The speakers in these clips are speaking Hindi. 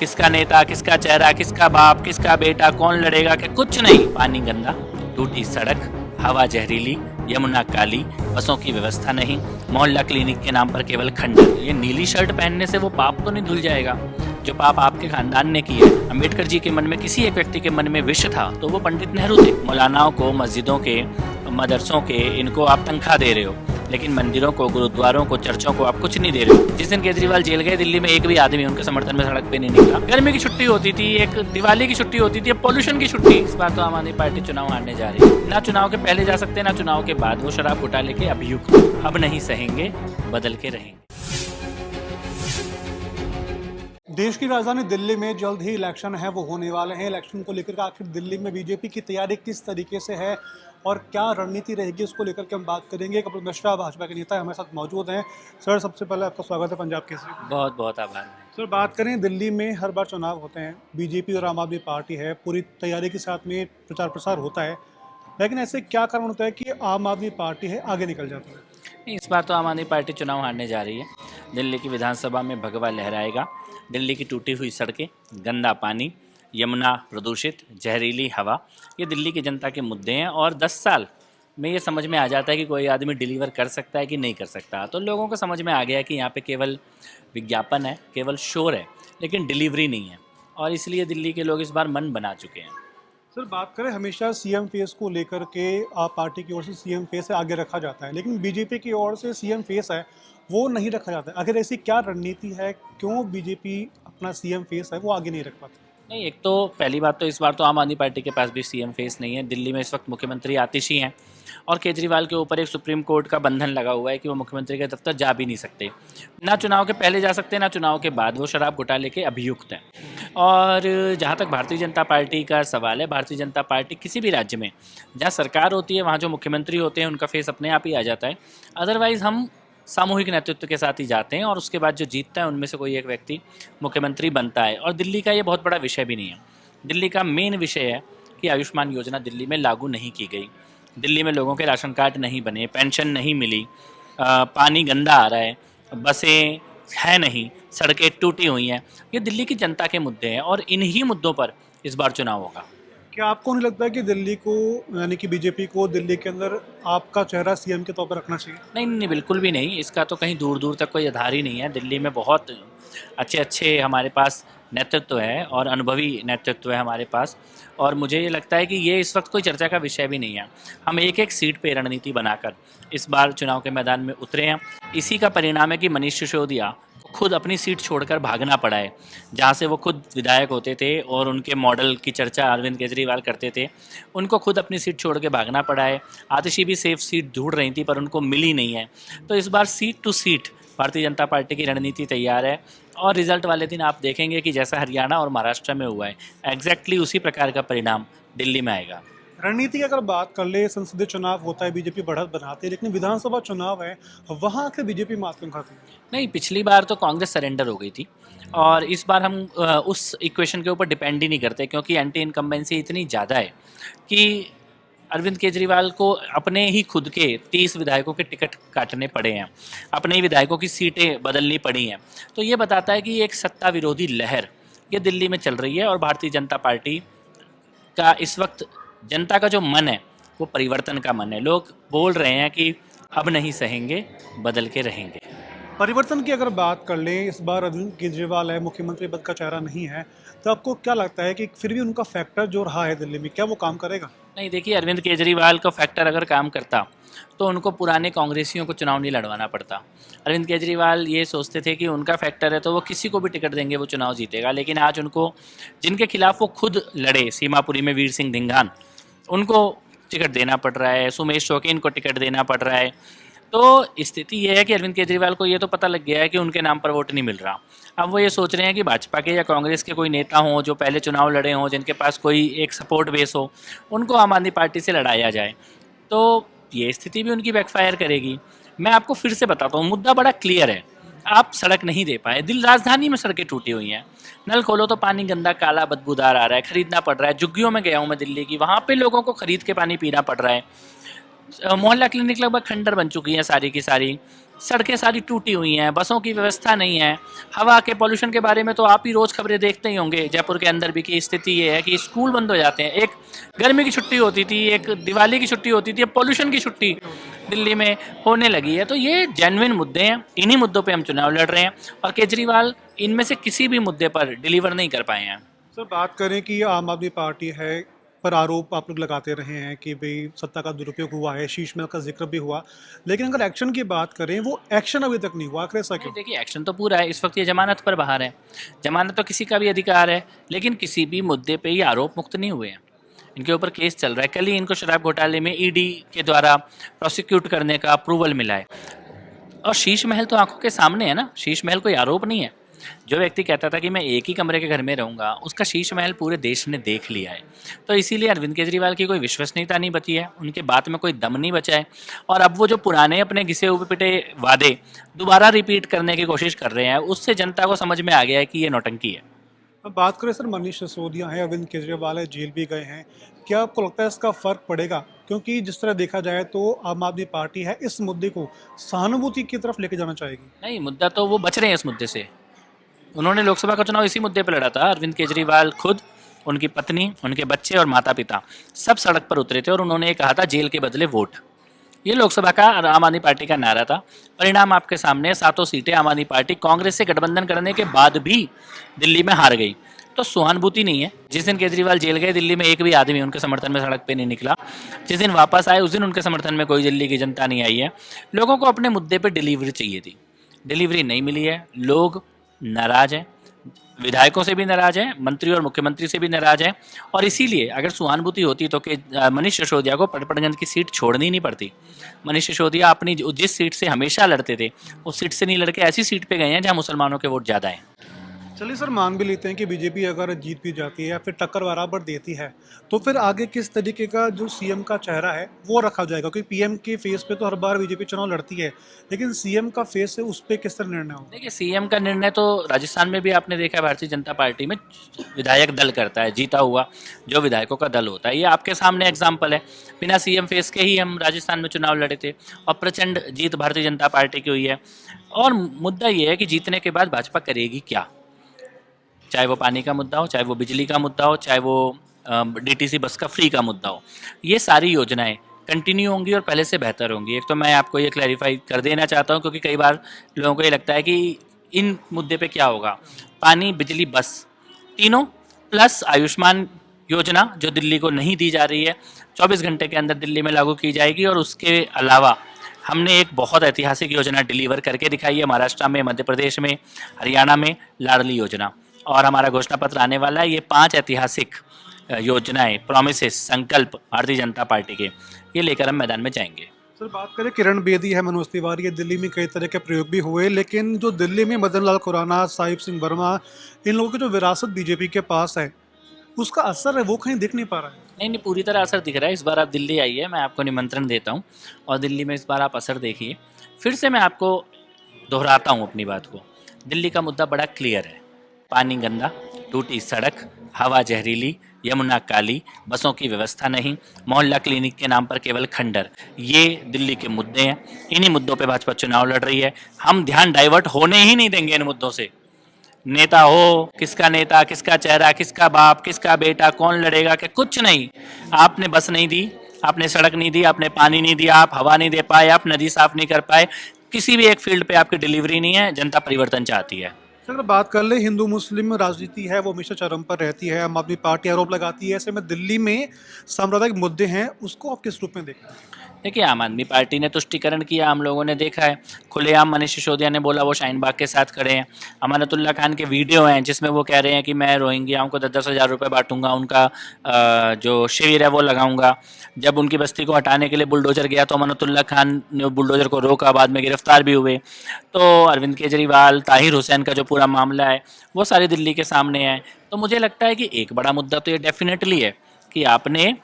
किसका नेता, किसका चेहरा, किसका बाप, किसका बेटा, कौन लड़ेगा, कि कुछ नहीं। पानी गंदा, टूटी सड़क, हवा जहरीली, यमुना काली, बसों की व्यवस्था नहीं, मोहल्ला क्लिनिक के नाम पर केवल खंडन। ये नीली शर्ट पहनने से वो पाप तो नहीं धुल जाएगा जो पाप आपके खानदान ने की है। अंबेडकर जी के मन में, किसी एक व्यक्ति के मन में विष था तो वो पंडित नेहरू थे। मौलानाओं को, मस्जिदों के, मदरसों के, इनको आप तनख्वाह दे रहे हो, लेकिन मंदिरों को, गुरुद्वारों को, चर्चों को आप कुछ नहीं दे रहे हो। जिस दिन केजरीवाल जेल गए, दिल्ली में एक भी आदमी उनके समर्थन में सड़क पे नहीं निकला। गर्मी की छुट्टी होती थी, एक दिवाली की छुट्टी होती थी, अब पॉल्यूशन की छुट्टी। इस बार तो आम आदमी पार्टी चुनाव हारने जा रही है। ना चुनाव के पहले जा सकते, ना चुनाव के बाद। वो शराब घोटाले के अभियुक्त अब नहीं सहेंगे, बदल के रहेंगे। देश की राजधानी दिल्ली में जल्द ही इलेक्शन है, वो होने वाले हैं। इलेक्शन को लेकर आखिर दिल्ली में बीजेपी की तैयारी किस तरीके से है और क्या रणनीति रहेगी, उसको लेकर के हम बात करेंगे। कपिल मिश्रा भाजपा के नेता हमारे साथ मौजूद हैं। सर, सबसे पहले आपका स्वागत है पंजाब केसरी। बहुत बहुत आभार। सर, बात करें, दिल्ली में हर बार चुनाव होते हैं, बीजेपी और आम आदमी पार्टी है, पूरी तैयारी के साथ में प्रचार प्रसार होता है, लेकिन ऐसे क्या कारण होता है कि आम आदमी पार्टी है आगे निकल जाता है? इस बार तो आम आदमी पार्टी चुनाव हारने जा रही है। दिल्ली की विधानसभा में भगवा लहराएगा। दिल्ली की टूटी हुई सड़कें, गंदा पानी, यमुना प्रदूषित, जहरीली हवा, ये दिल्ली की जनता के मुद्दे हैं। और 10 साल में ये समझ में आ जाता है कि कोई आदमी डिलीवर कर सकता है कि नहीं कर सकता। तो लोगों को समझ में आ गया कि यहाँ पे केवल विज्ञापन है, केवल शोर है, लेकिन डिलीवरी नहीं है। और इसलिए दिल्ली के लोग इस बार मन बना चुके हैं। सर, बात करें, हमेशा सीएम फेस को लेकर के आप पार्टी की ओर से सीएम फेस है आगे रखा जाता है, लेकिन बीजेपी की ओर से सीएम फेस है वो नहीं रखा जाता है। आखिर ऐसी क्या रणनीति है, क्यों बीजेपी अपना सीएम फेस है वो आगे नहीं रख पाती? नहीं, एक तो पहली बात तो इस बार तो आम आदमी पार्टी के पास भी सीएम फेस नहीं है। दिल्ली में इस वक्त मुख्यमंत्री आतिशी हैं और केजरीवाल के ऊपर एक सुप्रीम कोर्ट का बंधन लगा हुआ है कि वो मुख्यमंत्री के दफ्तर जा भी नहीं सकते। ना चुनाव के पहले जा सकते, ना चुनाव के बाद। वो शराब घोटाले के अभियुक्त हैं। और जहाँ तक भारतीय जनता पार्टी का सवाल है, भारतीय जनता पार्टी किसी भी राज्य में जहाँ सरकार होती है, वहाँ जो मुख्यमंत्री होते हैं उनका फेस अपने आप ही आ जाता है। अदरवाइज़ हम सामूहिक नेतृत्व के साथ ही जाते हैं और उसके बाद जो जीतता है उनमें से कोई एक व्यक्ति मुख्यमंत्री बनता है। और दिल्ली का ये बहुत बड़ा विषय भी नहीं है। दिल्ली का मेन विषय है कि आयुष्मान योजना दिल्ली में लागू नहीं की गई। दिल्ली में लोगों के राशन कार्ड नहीं बने, पेंशन नहीं मिली, पानी गंदा आ रहा है, बसें है नहीं, सड़कें टूटी हुई हैं। ये दिल्ली की जनता के मुद्दे हैं और इन्हीं मुद्दों पर इस बार चुनाव होगा। क्या आपको नहीं लगता है कि दिल्ली को, यानी कि बीजेपी को दिल्ली के अंदर आपका चेहरा सीएम के तौर पर रखना चाहिए? नहीं नहीं, बिल्कुल भी नहीं। इसका तो कहीं दूर दूर तक कोई आधार ही नहीं है। दिल्ली में बहुत अच्छे अच्छे हमारे पास नेतृत्व है और अनुभवी नेतृत्व है हमारे पास। और मुझे ये लगता है कि ये इस वक्त कोई चर्चा का विषय भी नहीं है। हम एक एक सीट पे रणनीति बनाकर इस बार चुनाव के मैदान में उतरे हैं। इसी का परिणाम है कि मनीष सिसोदिया खुद अपनी सीट छोड़कर भागना पड़ा है, जहाँ से वो खुद विधायक होते थे और उनके मॉडल की चर्चा अरविंद केजरीवाल करते थे। उनको खुद अपनी सीट छोड़ के भागना पड़ा है। आतिशी भी सेफ सीट ढूंढ रही थी पर उनको मिली नहीं है। तो इस बार seat to seat Bharatiya Janata party की रणनीति तैयार है और रिजल्ट वाले दिन आप देखेंगे कि जैसा हरियाणा और महाराष्ट्र में हुआ है, एग्जैक्टली उसी प्रकार का परिणाम दिल्ली में आएगा। रणनीति की अगर बात कर ले, संसदीय चुनाव होता है, बीजेपी बढ़त बनाती है, लेकिन विधानसभा चुनाव है, वहाँ आखिर बीजेपी मात क्यों खाती है? नहीं, पिछली बार तो कांग्रेस सरेंडर हो गई थी और इस बार हम उस इक्वेशन के ऊपर डिपेंड ही नहीं करते, क्योंकि एंटी इनकम्बेंसी इतनी ज़्यादा है कि अरविंद केजरीवाल को अपने ही खुद के 30 विधायकों के टिकट काटने पड़े हैं, अपने ही विधायकों की सीटें बदलनी पड़ी हैं। तो ये बताता है कि एक सत्ता विरोधी लहर ये दिल्ली में चल रही है और भारतीय जनता पार्टी का इस वक्त जनता का जो मन है वो परिवर्तन का मन है। लोग बोल रहे हैं कि अब नहीं सहेंगे, बदल के रहेंगे। परिवर्तन की अगर बात कर लें, इस बार अरविंद केजरीवाल है, मुख्यमंत्री पद का चेहरा नहीं है, तो आपको क्या लगता है कि फिर भी उनका फैक्टर जो रहा है दिल्ली में, क्या वो काम करेगा? नहीं, देखिए, अरविंद केजरीवाल का फैक्टर अगर काम करता तो उनको पुराने कांग्रेसियों को चुनाव नहीं लड़वाना पड़ता। अरविंद केजरीवाल ये सोचते थे कि उनका फैक्टर है तो वो किसी को भी टिकट देंगे वो चुनाव जीतेगा, लेकिन आज उनको, जिनके खिलाफ वो खुद लड़े, सीमापुरी में वीर सिंह धिंगान, उनको टिकट देना पड़ रहा है, सुमेश शौकीन को टिकट देना पड़ रहा है। तो स्थिति ये है कि अरविंद केजरीवाल को ये तो पता लग गया है कि उनके नाम पर वोट नहीं मिल रहा। अब वो ये सोच रहे हैं कि भाजपा के या कांग्रेस के कोई नेता हों जो पहले चुनाव लड़े हों, जिनके पास कोई एक सपोर्ट बेस हो, उनको आम आदमी पार्टी से लड़ाया जाए। तो ये स्थिति भी उनकी बैकफायर करेगी। मैं आपको फिर से बताता हूँ, मुद्दा बड़ा क्लियर है। आप सड़क नहीं दे पाए, दिल राजधानी में सड़कें टूटी हुई हैं, नल खोलो तो पानी गंदा काला बदबूदार आ रहा है, खरीदना पड़ रहा है। झुग्गियों में गया हूँ मैं दिल्ली की, वहाँ पे लोगों को खरीद के पानी पीना पड़ रहा है। मोहल्ला क्लिनिक लगभग खंडर बन चुकी हैं सारी की सारी। सड़कें सारी टूटी हुई हैं, बसों की व्यवस्था नहीं है। हवा के पॉल्यूशन के बारे में तो आप ही रोज़ खबरें देखते ही होंगे, जयपुर के अंदर भी की स्थिति ये है कि स्कूल बंद हो जाते हैं। एक गर्मी की छुट्टी होती थी, एक दिवाली की छुट्टी होती थी, अब पॉल्यूशन की छुट्टी दिल्ली में होने लगी है। तो ये जेन्युइन मुद्दे हैं, इन्हीं मुद्दों पे हम चुनाव लड़ रहे हैं और केजरीवाल इनमें से किसी भी मुद्दे पर डिलीवर नहीं कर पाए हैं। सर बात करें कि आम आदमी पार्टी है पर आरोप आप लोग लगाते रहे हैं कि भाई सत्ता का दुरुपयोग हुआ है, शीश महल का जिक्र भी हुआ, लेकिन अगर एक्शन की बात करें वो एक्शन अभी तक नहीं हुआ, आखिर ऐसा क्यों? देखिए, एक्शन तो पूरा है। इस वक्त ये जमानत पर बाहर है। जमानत तो किसी का भी अधिकार है, लेकिन किसी भी मुद्दे पे ये आरोप मुक्त नहीं हुए हैं। इनके ऊपर केस चल रहा है। कल ही इनको शराब घोटाले में ईडी के द्वारा प्रोसिक्यूट करने का अप्रूवल मिला है। और शीश महल तो आंखों के सामने है ना, शीश महल कोई आरोप नहीं है। जो व्यक्ति कहता था कि मैं एक ही कमरे के घर में रहूंगा, उसका शीश महल पूरे देश ने देख लिया है। तो इसीलिए अरविंद केजरीवाल की कोई विश्वसनीयता नहीं बची है, उनके बात में कोई दम नहीं बचा है। और अब वो जो पुराने अपने घिसे हुए पिटे वादे दोबारा रिपीट करने की कोशिश कर रहे हैं, उससे जनता को समझ में आ गया है कि ये नौटंकी है। अब बात करें सर, मनीष सिसोदिया हैं, अरविंद केजरीवाल है, जेल भी गए हैं, क्या आपको लगता है इसका फर्क पड़ेगा? क्योंकि जिस तरह देखा जाए तो आम आदमी पार्टी है इस मुद्दे को सहानुभूति की तरफ लेके जाना चाहेगी। नहीं, मुद्दा तो वो बच रहे हैं इस मुद्दे से। उन्होंने लोकसभा का चुनाव इसी मुद्दे पर लड़ा था। अरविंद केजरीवाल खुद, उनकी पत्नी, उनके बच्चे और माता पिता सब सड़क पर उतरे थे और उन्होंने ये कहा था जेल के बदले वोट। ये लोकसभा का आम आदमी पार्टी का नारा था। परिणाम आपके सामने, सातों सीटें आम आदमी पार्टी कांग्रेस से गठबंधन करने के बाद भी दिल्ली में हार गई। तो सहानुभूति नहीं है। जिस दिन केजरीवाल जेल गए, दिल्ली में एक भी आदमी उनके समर्थन में सड़क पे नहीं निकला। जिस दिन वापस आए, उस दिन उनके समर्थन में कोई दिल्ली की जनता नहीं आई है। लोगों को अपने मुद्दे पे डिलीवरी चाहिए थी, डिलीवरी नहीं मिली है। लोग नाराज हैं, विधायकों से भी नाराज हैं, मंत्री और मुख्यमंत्री से भी नाराज हैं। और इसीलिए अगर सहानुभूति होती तो कि मनीष सिसोदिया को पटपड़गंज की सीट छोड़नी नहीं पड़ती। मनीष सिसोदिया अपनी जिस सीट से हमेशा लड़ते थे, उस सीट से नहीं लड़के ऐसी सीट पे गए हैं जहां मुसलमानों के वोट ज़्यादा हैं। चलिए सर, मान भी लेते हैं कि बीजेपी अगर जीत भी जाती है या फिर टक्कर बराबर देती है, तो फिर आगे किस तरीके का जो सीएम का चेहरा है वो रखा जाएगा? क्योंकि पीएम के फेस पे तो हर बार बीजेपी चुनाव लड़ती है, लेकिन सीएम का फेस है उस पर किस तरह निर्णय होगा? देखिए, सीएम का निर्णय तो राजस्थान में भी आपने देखा है, भारतीय जनता पार्टी में विधायक दल करता है, जीता हुआ जो विधायकों का दल होता है। ये आपके सामने एग्जाम्पल है। बिना सीएम फेस के ही हम राजस्थान में चुनाव लड़े थे और प्रचंड जीत भारतीय जनता पार्टी की हुई है। और मुद्दा ये है कि जीतने के बाद भाजपा करेगी क्या, चाहे वो पानी का मुद्दा हो, चाहे वो बिजली का मुद्दा हो, चाहे वो डीटीसी बस का फ्री का मुद्दा हो। ये सारी योजनाएं कंटिन्यू होंगी और पहले से बेहतर होंगी। एक तो मैं आपको ये क्लैरिफाई कर देना चाहता हूँ, क्योंकि कई बार लोगों को ये लगता है कि इन मुद्दे पे क्या होगा। पानी, बिजली, बस, तीनों प्लस आयुष्मान योजना जो दिल्ली को नहीं दी जा रही है, 24 घंटे के अंदर दिल्ली में लागू की जाएगी। और उसके अलावा हमने एक बहुत ऐतिहासिक योजना डिलीवर करके दिखाई है महाराष्ट्र में, मध्य प्रदेश में, हरियाणा में, लाडली योजना। और हमारा घोषणा पत्र आने वाला है। ये 5 ऐतिहासिक योजनाएं, प्रोमिसेस, संकल्प भारतीय जनता पार्टी के, ये लेकर हम मैदान में जाएंगे। सर बात करें, किरण बेदी है, मनोज तिवारी है, दिल्ली में कई तरह के प्रयोग भी हुए, लेकिन जो दिल्ली में मदन लाल खुराना, साहिब सिंह वर्मा, इन लोगों की जो विरासत बीजेपी के पास है, उसका असर है वो कहीं दिख नहीं पा रहा है। नहीं नहीं, पूरी तरह असर दिख रहा है। इस बार आप दिल्ली आइए, मैं आपको निमंत्रण देता हूँ और दिल्ली में इस बार आप असर देखिए। फिर से मैं आपको दोहराता हूँ अपनी बात को। दिल्ली का मुद्दा बड़ा क्लियर है। पानी गंदा, टूटी सड़क, हवा जहरीली, यमुना काली, बसों की व्यवस्था नहीं, मोहल्ला क्लिनिक के नाम पर केवल खंडर, ये दिल्ली के मुद्दे हैं। इन्हीं मुद्दों पे भाजपा चुनाव लड़ रही है। हम ध्यान डाइवर्ट होने ही नहीं देंगे इन मुद्दों से। नेता हो, किसका नेता, किसका चेहरा, किसका बाप, किसका बेटा, कौन लड़ेगा, क्या, कुछ नहीं। आपने बस नहीं दी, आपने सड़क नहीं दी, आपने पानी नहीं दिया, आप हवा नहीं दे पाए, आप नदी साफ नहीं कर पाए, किसी भी एक फील्ड पे आपकी डिलीवरी नहीं है। जनता परिवर्तन चाहती है। अगर बात कर ले, हिंदू मुस्लिम राजनीति है वो हमेशा चरम पर रहती है, आम आदमी पार्टी आरोप लगाती है, ऐसे में दिल्ली में सांप्रदायिक मुद्दे हैं, उसको आप किस रूप में देखते हैं? देखिए, आम आदमी पार्टी ने तुष्टिकरण किया, हम लोगों ने देखा है। खुलेआम मनीष सिसोदिया ने बोला वो शाहीन बाग के साथ खड़े हैं। अमानतुल्लाह खान के वीडियो हैं जिसमें वो कह रहे हैं कि मैं रोहिंग्याओं को 10-10 हज़ार रुपये बांटूंगा, उनका जो शिविर है वो लगाऊंगा। जब उनकी बस्ती को हटाने के लिए बुलडोजर गया तो अमानतुल्लाह खान ने बुलडोजर को रोका, बाद में गिरफ्तार भी हुए। तो अरविंद केजरीवाल, ताहिर हुसैन का जो पूरा मामला है वो सारी दिल्ली के सामने है। तो मुझे लगता है कि एक बड़ा मुद्दा तो ये डेफिनेटली है कि आपने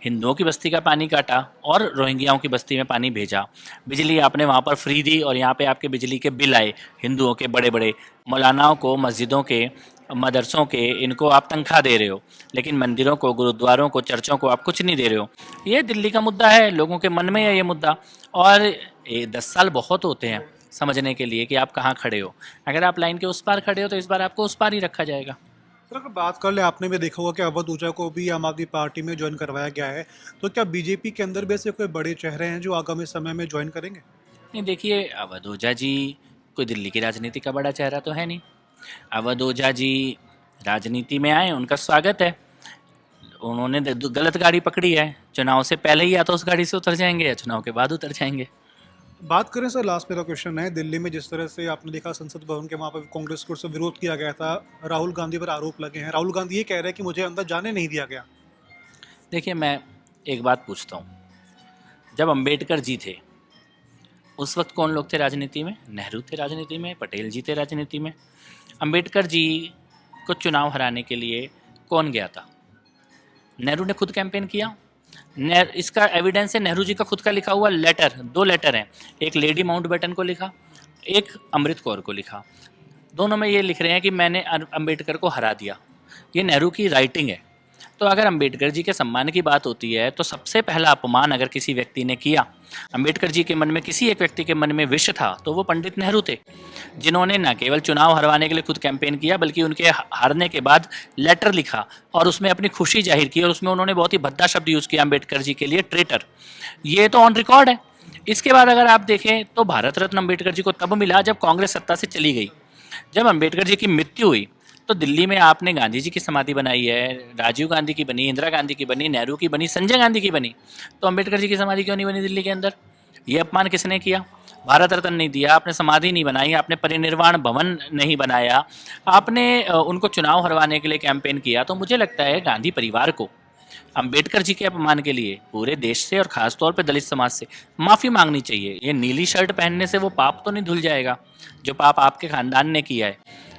हिंदुओं की बस्ती का पानी काटा और रोहिंग्याओं की बस्ती में पानी भेजा। बिजली आपने वहाँ पर फ्री दी और यहाँ पे आपके बिजली के बिल आए हिंदुओं के बड़े बड़े। मौलानाओं को, मस्जिदों के, मदरसों के, इनको आप तनख्वाह दे रहे हो, लेकिन मंदिरों को, गुरुद्वारों को, चर्चों को आप कुछ नहीं दे रहे हो। ये दिल्ली का मुद्दा है, लोगों के मन में है ये मुद्दा। और 10 साल बहुत होते हैं, समझने के लिए कि आप कहाँ खड़े हो। अगर आप लाइन के उस पार खड़े हो तो इस बार आपको उस पार ही रखा जाएगा। सर अगर बात कर ले, आपने भी देखा होगा कि अवध ऊजा को भी आम आदमी पार्टी में ज्वाइन करवाया गया है, तो क्या बीजेपी के अंदर भी ऐसे कोई बड़े चेहरे हैं जो आगामी समय में ज्वाइन करेंगे? नहीं, देखिए, अवध ओझा जी कोई दिल्ली की राजनीति का बड़ा चेहरा तो है नहीं। अवध ओझा जी राजनीति में आए, उनका स्वागत है। उन्होंने गलत गाड़ी पकड़ी है, चुनाव से पहले ही या तो उस गाड़ी से उतर जाएंगे या चुनाव के बाद उतर जाएंगे। बात करें सर, लास्ट मेरा क्वेश्चन है, दिल्ली में जिस तरह से आपने देखा संसद भवन के वहाँ पर कांग्रेस की ओर से विरोध किया गया था, राहुल गांधी पर आरोप लगे हैं, राहुल गांधी ये कह रहे हैं कि मुझे अंदर जाने नहीं दिया गया। देखिए, मैं एक बात पूछता हूँ, जब अंबेडकर जी थे उस वक्त कौन लोग थे राजनीति में? नेहरू थे राजनीति में, पटेल जी थे राजनीति में। अंबेडकर जी को चुनाव हराने के लिए कौन गया था? नेहरू ने खुद कैंपेन किया। इसका एविडेंस है नेहरू जी का खुद का लिखा हुआ लेटर, 2 लेटर हैं, एक लेडी माउंटबेटन को लिखा, एक अमृत कौर को लिखा। दोनों में ये लिख रहे हैं कि मैंने अंबेडकर को हरा दिया। ये नेहरू की राइटिंग है। तो अगर अंबेडकर जी के सम्मान की बात होती है तो सबसे पहला अपमान अगर किसी व्यक्ति ने किया, अंबेडकर जी के मन में किसी एक व्यक्ति के मन में विष था, तो वो पंडित नेहरू थे, जिन्होंने न केवल चुनाव हरवाने के लिए खुद कैंपेन किया बल्कि उनके हारने के बाद लेटर लिखा और उसमें अपनी खुशी जाहिर की, और उसमें उन्होंने बहुत ही भद्दा शब्द यूज़ किया अंबेडकर जी के लिए, ट्रेटर। ये तो ऑन रिकॉर्ड है। इसके बाद अगर आप देखें तो भारत रत्न अंबेडकर जी को तब मिला जब कांग्रेस सत्ता से चली गई। जब अंबेडकर जी की मृत्यु हुई तो दिल्ली में आपने गांधी जी की समाधि बनाई है, राजीव गांधी की बनी, इंदिरा गांधी की बनी, नेहरू की बनी, संजय गांधी की बनी, तो अंबेडकर जी की समाधि क्यों नहीं बनी दिल्ली के अंदर? ये अपमान किसने किया? भारत रत्न नहीं दिया आपने, समाधि नहीं बनाई आपने, परिनिर्वाण भवन नहीं बनाया आपने, उनको चुनाव हरवाने के लिए कैंपेन किया। तो मुझे लगता है गांधी परिवार को अंबेडकर जी के अपमान के लिए पूरे देश से और खासतौर पर दलित समाज से माफ़ी मांगनी चाहिए। ये नीली शर्ट पहनने से वो पाप तो नहीं धुल जाएगा जो पाप आपके खानदान ने किया है।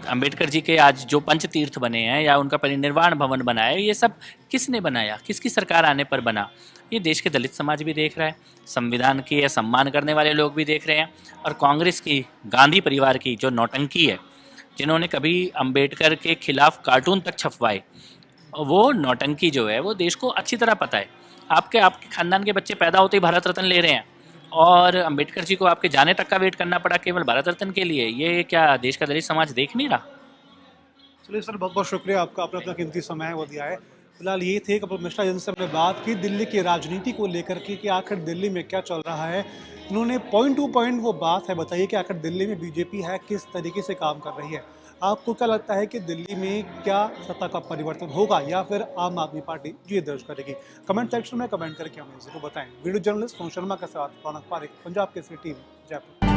अंबेडकर जी के आज जो पंच तीर्थ बने हैं या उनका परिनिर्वाण भवन बना है, ये सब किसने बनाया? किसकी सरकार आने पर बना? ये देश के दलित समाज भी देख रहा है, संविधान की या सम्मान करने वाले लोग भी देख रहे हैं, और कांग्रेस की, गांधी परिवार की जो नौटंकी है, जिन्होंने कभी अंबेडकर के खिलाफ कार्टून तक छपवाए, वो नौटंकी जो है वो देश को अच्छी तरह पता है। आपके खानदान के बच्चे पैदा होते ही भारत रत्न ले रहे हैं और अंबेडकर जी को आपके जाने तक का वेट करना पड़ा केवल भारत रत्न के लिए। ये क्या देश का दलित समाज देख नहीं रहा? चलिए सर, बहुत बहुत शुक्रिया आपका, आपने अपना कीमती समय है वो दिया है। फिलहाल ये थे कपिल मिश्रा जिनसे हमने बात की दिल्ली की राजनीति को लेकर के कि आखिर दिल्ली में क्या चल रहा है। इन्होंने पॉइंट टू पॉइंट वो बात है बताइए कि आखिर दिल्ली में बीजेपी है किस तरीके से काम कर रही है। आपको क्या लगता है कि दिल्ली में क्या सत्ता का परिवर्तन होगा या फिर आम आदमी पार्टी जीत दर्ज करेगी? कमेंट सेक्शन में कमेंट करके हमें जरूर बताएं। वीडियो जर्नलिस्ट सोनू शर्मा के साथ रौनक पारेख, पंजाब केसरी टीवी, जयपुर।